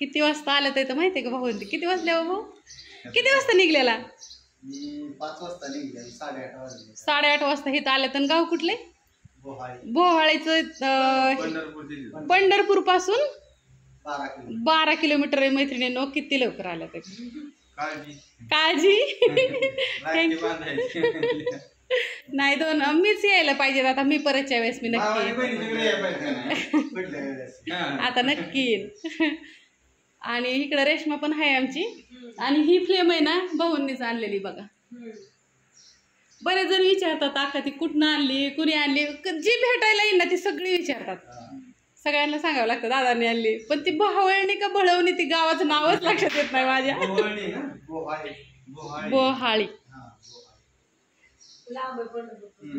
किती वाजता आलं तर माहितीये का भाऊ? किती वाजले हो भाऊ? किती वाजता निघलेला? 5 वाजता निघले, 8:30 वाजले. 8:30 वाजता इथं आले. तर गाव कुठले? बोहाळीचं. पंढरपूर पासून 12 किलोमीटर आहे मैत्रिणींनो. किती लवकर आल्या ते काळजी. नाही दोन मीच यायला पाहिजे आता. मी परतच्या वेळेस मी नक्की आता नक्की येईन. आणि इकडं रेश्मा पण आहे आमची. आणि ही फ्लेम आहे ना भाऊंनीच आणलेली बघा. बरेच जण विचारतात आका ती कुठनं आणली, कुणी आणली. जी भेटायला येईल ना ती सगळी विचारतात. सगळ्यांना सांगावं लागतं दादांनी आणली. पण ती बहावळणी का बळवणी ती गावाचं नावच लक्षात येत नाही माझ्या. बोहाळी.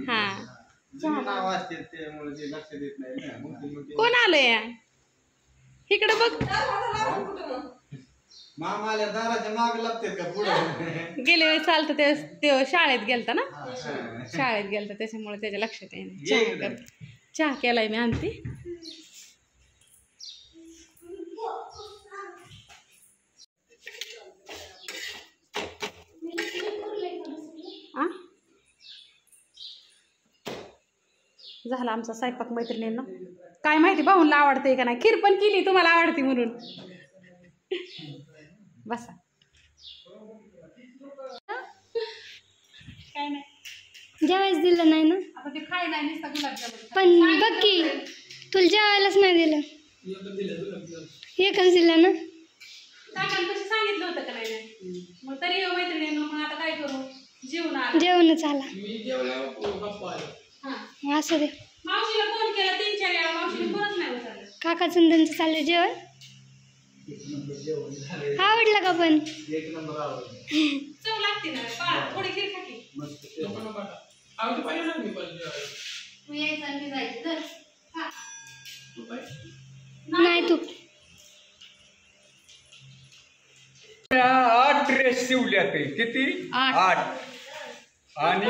हा कोण आलंय इकडं बघ. गेले वेळेस चालतं ते शाळेत गेलता ना. शाळेत गेलता त्याच्यामुळे त्याच्या लक्षात येईल. चहा केलाय मी आणते. झाला आमचा स्वयंपाक मैत्रिणींना. काय माहिती भाऊनला आवडते का नाही. खीर पण केली तुम्हाला आवडते म्हणून. बसा. काय नाही जेवायच दिलं नाही ना. आता ते खाय नाही नुसता गुलाबजामुन. पण बघ की तुला जेवायलाच नाही दिलं. एकच दिलं ना. काकांनी कसं सांगितलं होतं का नाही. मग तरी मैत्रिणींना मग आता काय करू. जेवणच आला. असू दे. मावशीला फोन केला 3-4 वेळा. मावशीने फोनच नाही उचलला. काकाचं त्यांचं चाललं जेवण. आवडलं का पण? चव लागते ना बाळा. थोडी खीर खाती. तू यायचं आणि मी जायचं. नाही तू 8 ड्रेस शिवल्या ते किती 8 आणि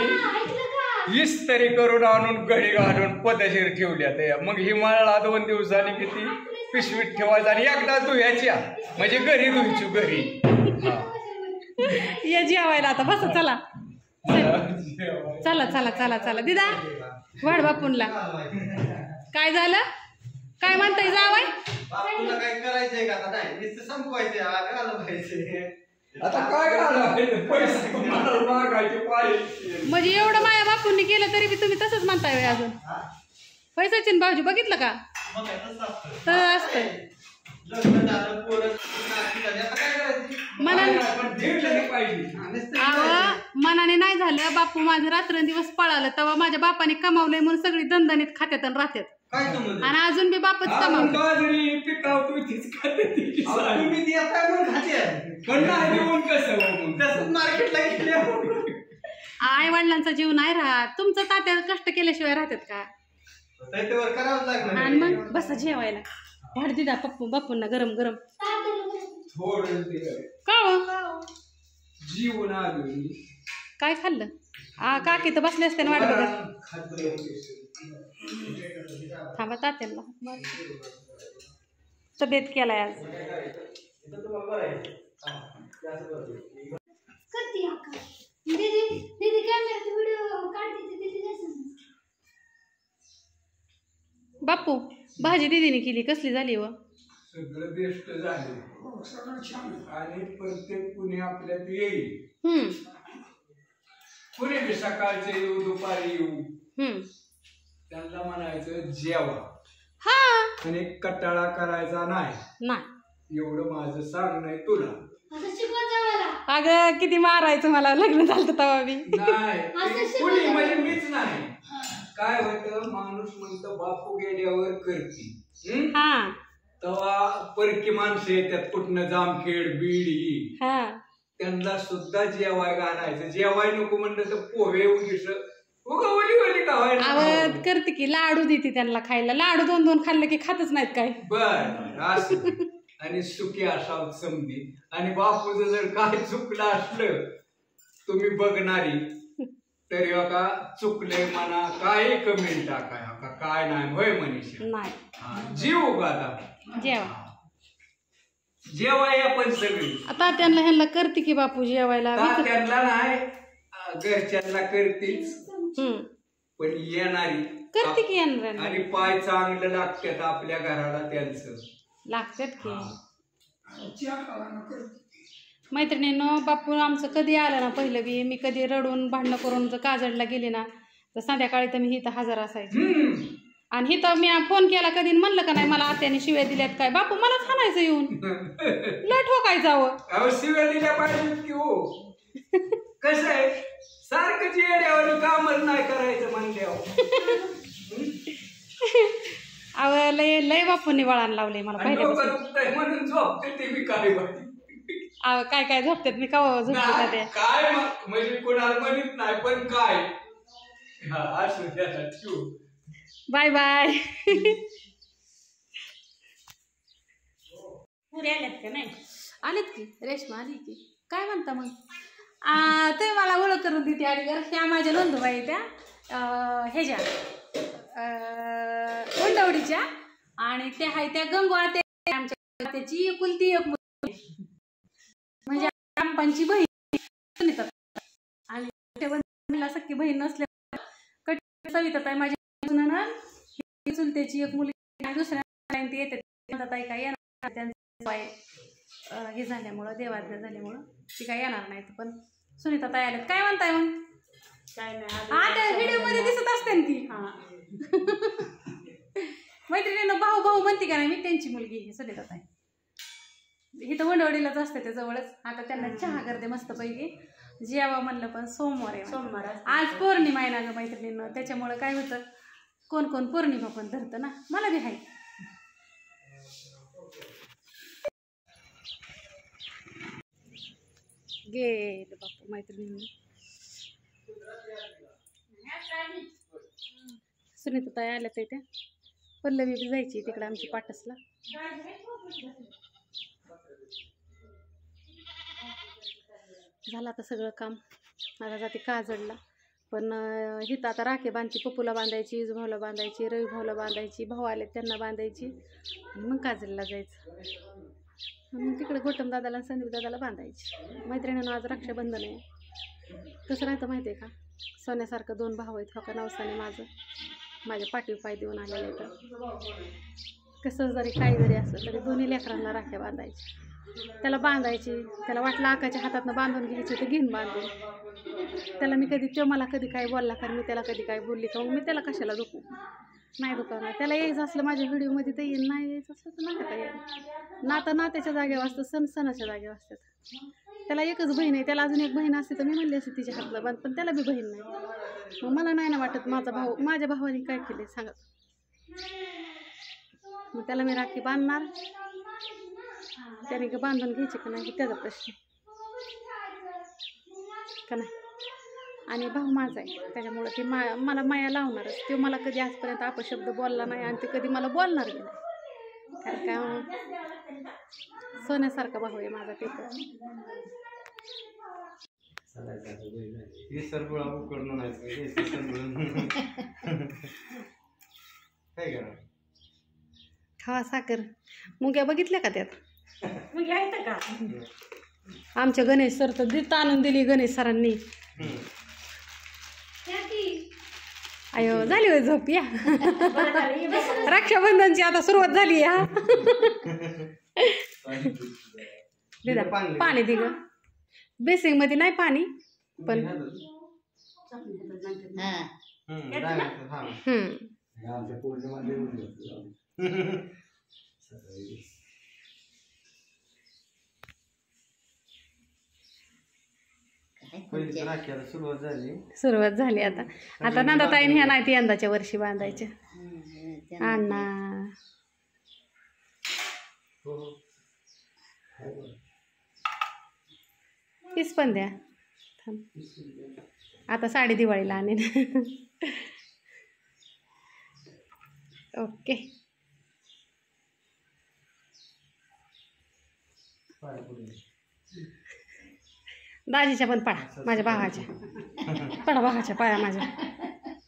इस्त्री करून आणून घडी घालून पदशीर ठेवल्या ते. मग हिमाळ्याला 2 दिवसांनी किती पिशवीत ठेवायचं आणि एकदा धुयाच्या म्हणजे घरी धुयची घरी. या जेवायला आता बस. चला चला चला चला चला. दिदा वाढ बापूनला. काय झालं काय म्हणताय जावाय. काय करायचंय का आता. नाही नुसतं संपवायचे आलं पाहिजे. आता काय म्हणजे एवढं माया बापूंनी केलं तरी बी तुम्ही तसंच म्हणताय अजून. होय सचिन भाऊजी बघितलं का तर असतंय. मनाने नाही झालं. बापू माझं रात्रंदिवस पळालं तेव्हा माझ्या बापाने कमावलंय म्हणून सगळी दणदणीत खात्यात आणि राहत्यात. आणि अजून बी बापच कमावलं. आई वडिलांचा जीव नाही राहत. तुमचं तात्या कष्ट केल्याशिवाय राहतात का. आणि मग बसा जेवायला. वाढ दिदा पप्पू बापूंना गरम गरम. का काय खाल्लं. काकी तर बसले असते ना वाट बघत. थांबा तात्याला तब्येत केलाय आज. बापू भाजी दीदीने केली कसली झाली व. सगळं बेस्ट झाले आणि प्रत्येक कुणी आपल्यात येईल. कुणी बी सकाळचे येऊ दुपारी येऊ त्यांना म्हणायचं जेवा. आणि कटाळा करायचा नाही. एवढं माझं सांग नाही तुला. अगं किती मारायचं मला. लग्न झालं तेव्हा बी नाही कुणी म्हणजे मीच नाही. काय होतं माणूस म्हणतो बापू गेल्यावर करती. तेव्हा परकी माणसं येतात कुठनं जामखेड बीड त्यांना सुद्धा जेवाय घालायचं. जेवाय नको म्हणलं तर पोहे उगीच उगवली ओली का करते की लाडू देते त्यांना खायला. लाडू 2-2 खाल्लं की खातच नाहीत काय. बर असं. आणि सुखी असावं समधी. आणि बापूचं जर काय चुकलं असलं तुम्ही बघणारी तरी का चुकले म्हणा काही कमेंट टाका. काय नाही होय मनीषा. नाही जीव गादा जेवा. जेवाय आपण सगळी. तात्यांना ह्यांना करते की बापू जेवायला. तात्यांना नाही घरच्यांना करतीच, हम्म पण येणारी करते की येणार आणि पाय चांगलं लागतात आपल्या घराला त्यांचं लागतात की. मैत्रिणींनो बापू आमचं कधी आलं ना पहिलं बी मी कधी रडून भांडणं करून जर काजळला गेले ना तर संध्याकाळी तर मी इथं हजर असायची. आणि इथं मी फोन केला कधी म्हणलं का नाही मला आत्याने शिव्या दिल्यात काय बापू मलाच हाणायचं येऊन लय ठोकायचं. शिव्या दिल्या पाहिजे की हो. कसं आहे सारखं येड्यावर कामच नाही करायचं म्हणल्यावर. अहो लय बापूंनी वळण लावले मला पहिल्या म्हणून झोपते ते मी काय काय काय झोपतात मी कवा झोपते काय म्हणजे कोणाला म्हणत नाही पण काय असू द्या. Bye bye. आल्यात का नाही आलीत की रेश्मा आली की काय म्हणता मग. ते मला ओळख करून देते आणि ह्या माझ्या नंदूबाई त्या ह्याच्या कोंडवडीच्या आणि त्या आहे त्या गंगवा त्या आमच्या त्याची एकुलती एक म्हणजे आंबांची बहीण आणि सख्खी बहीण नसल्या सविता माझी चुलत्याची एक मुलगी दुसऱ्या ते येतात काय येणार त्यांचं पाय हे झाल्यामुळं देवाज्ञा झाल्यामुळं ती काय येणार नाहीत. पण सुनीता ताई आल्यात. काय म्हणताय मग. काय नाही त्या व्हिडिओ मध्ये दिसत असते ना ती. मैत्रिणीनं भाऊ भाऊ म्हणते का नाही मी त्यांची मुलगी सुनीता ताई इथं वंडवडीलाच असते त्या जवळच. आता त्यांना चहा करते मस्त पैकी जेवा म्हणलं पण सोमवार आहे सोमवार आज पौर्णिमा आहे ना ग मैत्रिणीनं त्याच्यामुळं काय होतं कोण कोण पौर्णिमा पण धरतं ना मला बी आहे. गेलं बापू मैत्रिणींना. सुनीता ताई आल्या त्या पल्लवी बी जायची तिकडे आमची पाटसला. झालं आता सगळं काम. आता जाते काजळला पण हिथं आता राखे बांधची पप्पूला बांधायची इजूभाऊला बांधायची रविभाऊला बांधायची भाऊ आले त्यांना बांधायची आणि मग काजळला जायचं. मग तिकडे गौतम दादाला आणि संदीप दादाला बांधायची. मैत्रिणीनं आज रक्षाबंधन आहे. कसं राहतं माहिती आहे का सोन्यासारखं 2 भाऊ आहेत हो का नवसाने माझ्या पाठीवर पाय देऊन आलेलं आहे. तर कसं जरी काही जरी असलं तरी दोन्ही लेकरांना राख्या बांधायची त्याला बांधायची. त्याला वाटलं आकाच्या हातातनं बांधून घ्यायची तर घेऊन बांधून. त्याला मी कधी तो मला कधी काय बोलला कारण मी त्याला कधी काय बोलली का मग मी त्याला कशाला दुखू नाही दुखवणार. त्याला यायचं असलं माझ्या व्हिडिओमध्ये तर येईल नाही यायचं असलं तर नाही का येईल. नातं नात्याच्या जागेवर असतं सण सणाच्या जागेवर असतात. त्याला एकच बहीण आहे त्याला अजून एक बहीण असते तर मी म्हणली असते तिच्या हातला बांध पण त्याला बी बहीण नाही. मग मला नाही ना वाटत माझ्या भावाने काय केले सांगा. मग त्याला मी राखी बांधणार त्याने का बांधून घ्यायचे का नाही त्याचा प्रश्न का नाही. आणि भाऊ माझा आहे त्याच्यामुळं ते मला माया लावणारच. तो मला कधी आजपर्यंत अपशब्द बोलला नाही आणि ते कधी मला बोलणार बी नाही कारण काय सोन्यासारखा भाऊ आहे माझा. ते खावा साखर मुग्या बघितल्या का त्यात मग यायचं का आमच्या गणेश सर तर आणून दिली गणेश सरांनी. अयो झाली होय झोप या. रक्षाबंधनची आता सुरुवात झाली या. दिदा पाणी दे ग बेसिंग मध्ये नाही पाणी पण सुरुवात झाली आता नंदाताईन ह्या नाही ती यंदाच्या वर्षी बांधायच्या. अण्णा तीच पण द्या आता साडी दिवाळीला आणेन. ओके दाजीच्या पण पडा माझ्या भावाच्या पडा भावाच्या पाया माझ्या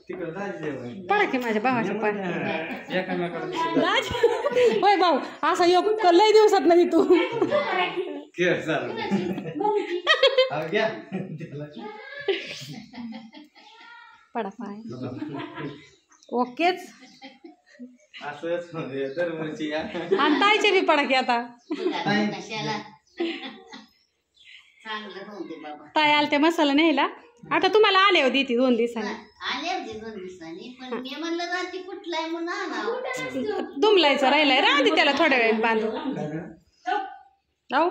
तिकडं दाजी जेवण. पडा की माझ्या भावाच्या पाय एकामेकाला दाज होय भाऊ असा योग लय दिवसात नाही तू खेळ चालू. अहो, घ्या. त्याला. पडा पाय ओकेच असंच म्हणजे दरवर्षी या. आणि ताईचे बी पडा की आता चांगलं होते बाबा. ताई आल ते मसाला न्यायला आता तुम्हाला आले होते ती 2 दिवसांनी आले होते 2 दिवसांनी पण मी म्हणलं रात्री कुठलाय म्हणून आणावं. दुमलायचं राहिलाय राहते त्याला थोड्या वेळ बांधू जाऊ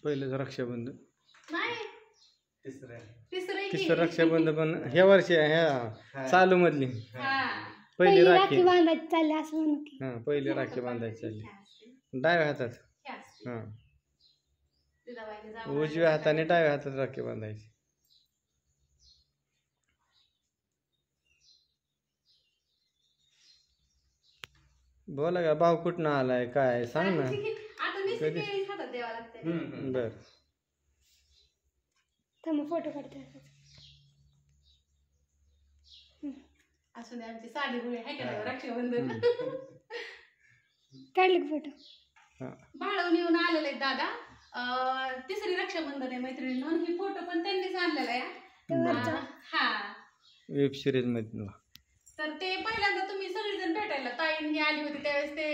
पहिलं रक्षाबंधन तिसरं तिसरं रक्षाबंधन पण ह्या वर्षी ह्या चालू मधली पहिली पहिली राखी. राखी बांधायची चालली असं म्हणू की. हा पहिली राखी बांधायची चालली डाव्या हातात. हा उजव्या हाताने डाव्या हातात राखी बांधायची. बोला का भाऊ कुठनं आलाय काय सांग ना. बर तर मग फोटो काढते असू दे आमची साडी गुळी आहे का नाही रक्षाबंधन काढले का फोटो. भाडवून येऊन आलेले आहेत दादा. तिसरी रक्षाबंधन आहे मैत्रिणींनो. ही फोटो पण त्यांनीच आणलेला आहे. हा वेब सिरीज मध्ये. तर ते पहिल्यांदा तुम्ही सगळेजण भेटायला ताईन ही आली होती त्यावेळेस ते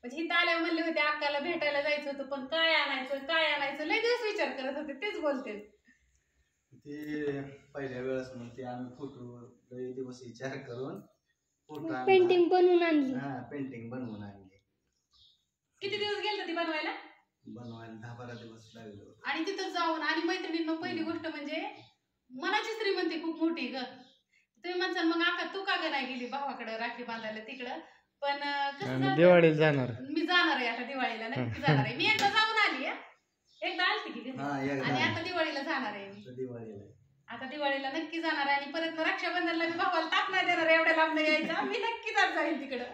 म्हणजे इथं आल्यावर म्हणले होते अक्काला भेटायला जायचं होतं पण काय आणायचं लय दिवस विचार करत होते तेच बोलते. ते पहिल्या वेळेस मग ते आम्ही फोटो लय दिवस विचार करून फोटो पेंटिंग बनवून आणली. हा पेंटिंग बनवून आणली. किती दिवस गेलं ती बनवायला 10-12 दिवस लागले. आणि तिथं जाऊन आणि मैत्रिणींनो पहिली गोष्ट म्हणजे मनाची श्रीमंती खूप मोठी ग. तुम्ही म्हणसाल मग आका तू का ग नाही गेली भावाकडे राखी बांधायला तिकडं पण कसं दिवाळीला जाणार. मी जाणार आहे आता दिवाळीला नक्की जाणार आहे. मी एकदा जाऊन आली एकदा आलती की घरी. आणि आता दिवाळीला जाणार आहे मी. आता दिवाळीला नक्की जाणार आहे आणि परत रक्षाबंधनला मी भावाला ताप नाही देणार एवढ्या लांब यायचा. मी नक्की जात जाईल तिकडं.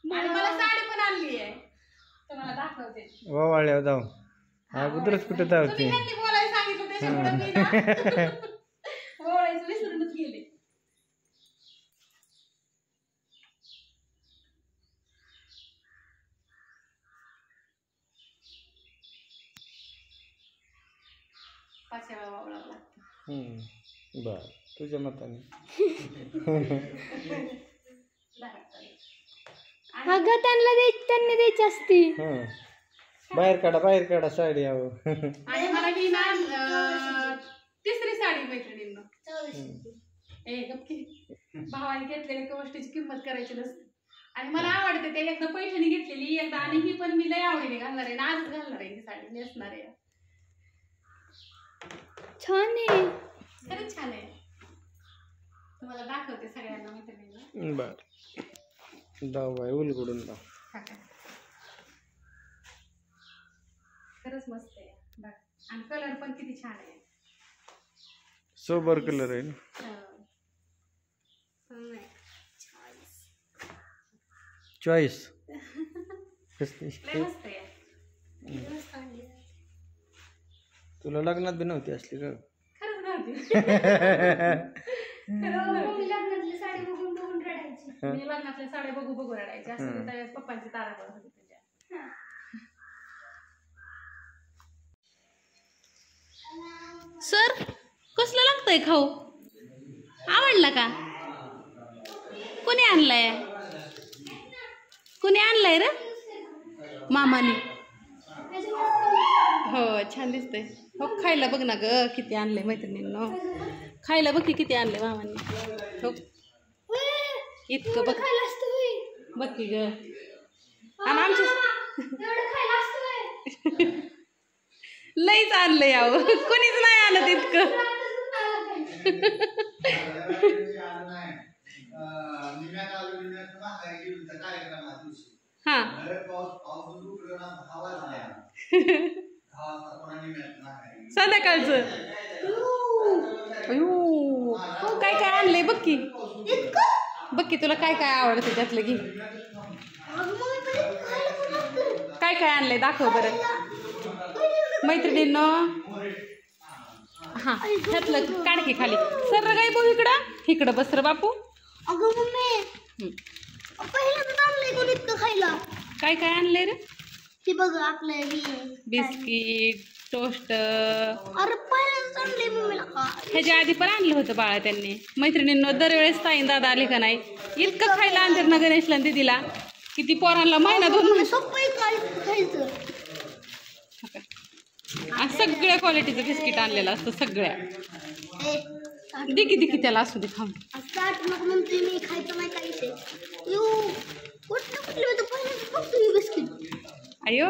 आणि मला साडी पण आणली आहे तुम्हाला दाखवते. वावळ्यावर जाऊ अगोदरच कुठे तुम्ही जावते. ह्यांनी बोलायला सांगितलं त्याच्यामुळे मी ना बोलायचं विसरूनच गेले. पाचव्या वावळावं लागतं. बर तुझ्या मताने. अगं त्यांनी द्यायची असती. बाहेर काढा साडी यावं. आणि मला ही ना तिसरी साडी मैत्रिणींना भावाने घेतलेल्या गोष्टीची किंमत करायची नसते. आणि मला आवडते ते एकदा पैठणी घेतलेली एकदा आणि ही पण मी लय आवडीने घालणार आहे. आजच घालणार आहे ही साडी नेसणार आहे. छान आहे खरंच छान आहे. तुम्हाला दाखवते सगळ्यांना मैत्रिणींना. बर जाऊ बाई उलगडून जाऊ. खरंच मस्त आहे बघ. आणि कलर पण किती छान आहे. सोबर कलर आहे ना. चॉईस लय मस्त आहे. तुला लग्नात बी नव्हती असली का. खरंच नव्हती. मम्मी लग्नातली साडी बघून बघून रडायची. मी लग्नातल्या साड्या बघू बघू रडायची असं त्यावेळेस पप्पांची तारा पडत होती तुझ्या. सर कसलं लागतंय खाऊ आवडला का. कोणी आणलाय रे मामाने. हो छान दिसतंय. हो खायला बघ ना ग किती आणलंय मैत्रिणींनो. खायला बघ की किती आणलंय मामाने. हो इतकं बघ बघ की ग. आणि आमच्या लईच आणलंय यावं कोणीच नाही आणत इतकं. हा संध्याकाळचं काय काय आणलंय बघ की. बघ की तुला काय काय आवडतं त्यातलं की. काय काय आणलंय दाखव बरं मैत्रिणींनो. हा ह्यातलं काढके खाली सर काय बघू इकडं बस रे बापू. अगं मम्मी पहिल्यांदा आणलंय कोणी इतकं खायला. काय काय आणलंय रे? हे बघ आपलं हे बिस्किट टोस्ट. अरे पहिल्यांदा आणलंय मम्मीला का. ह्याच्या आधी पण आणलं होतं बाळा त्यांनी. मैत्रिणींनो दरवेळेस ताईन दादा आले का नाही इतकं खायला आणतात ना गणेशला दिदीला किती पोरांना महिना 2 महिने. सोपं काय खायचं. आणि सगळ्या क्वालिटीचं बिस्किट आणलेलं असतं सगळ्या. दिकी त्याला असू दे खाऊन. स्टार्ट नको म्हणते मी खायचं नाही काही कुठलं होतं पहिल्यांदा फक्त हे बिस्किट. अयो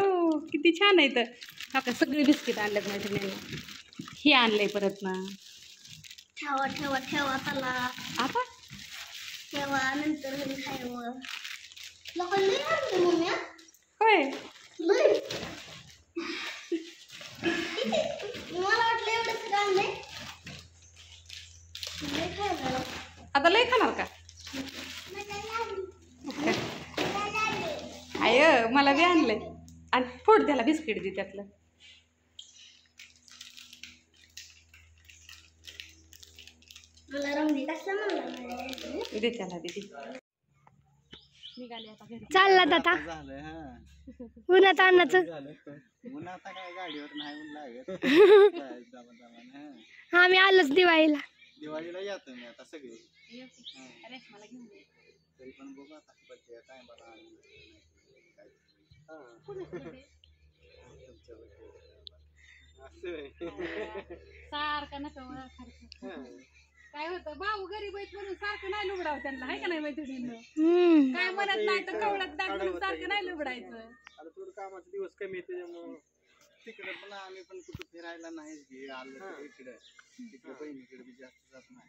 किती छान आहे तर. काका सगळी बिस्किट आणल्यात मैत्रिणींनी. हे आणलंय परत ना. ठेवा त्याला आता ठेवा नंतर घरी खायवं. लोक लई आणते मम्मी. होय लई मला वाटलं एवढंच आणलंय. लई खायला आता लय खाणार का? आय मला बी आणलंय. आणि फोड त्याला बिस्किट दे त्यातलं. मला रंगी कसला म्हणला दे त्याला दीदी. निघाले आता घरी. चाललात आता झालंय हा. उन्हात अन्नाचं. म्हणून आता काय गाडीवर नाही म्हणून लागत. हा मी आलोच दिवाळीला. दिवाळीला येतो मी आता सगळे. रेशमाला घेऊन दे. तरी पण बघू आता बड्डे टायमाला सारखं नका काय होतं भाऊ गरीब आहेत म्हणून सारखं नाही लुबडाव त्यांना आहे का नाही मैत्रिणींना. काय म्हणत नाही तर कवळत दाग म्हणून सारखं नाही लुबडायचं. आता थोडं कामाचे दिवस कमी येते त्याच्यामुळं तिकडे पण आम्ही पण कुठं फिरायला नाहीच घे आलं इकडे बहिणीकडे बी जास्त जात नाही.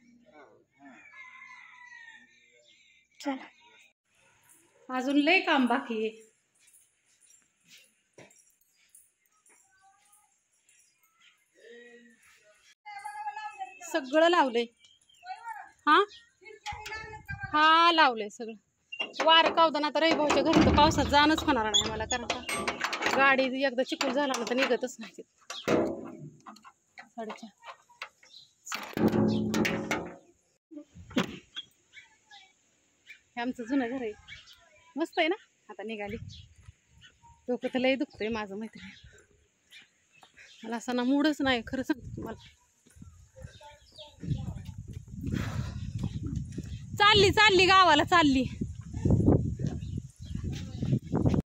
अजून लय काम बाकी आहे. सगळं लावलंय. हा लावलंय सगळं. वारं कावताना आता रविभाऊच्या घरी तर पावसात जाणंच होणार नाही मला. कारण का गाडी एकदा चिखल झाला ना तर निघतच नाही. 4:30 हे आमचं जुनं घर आहे. मस्त आहे ना. आता निघाली. डोकं तर लय दुखतंय माझं मैत्रीण. मला असा ना मूडच नाही खरं सांगते तुम्हाला. चालली गावाला चालली.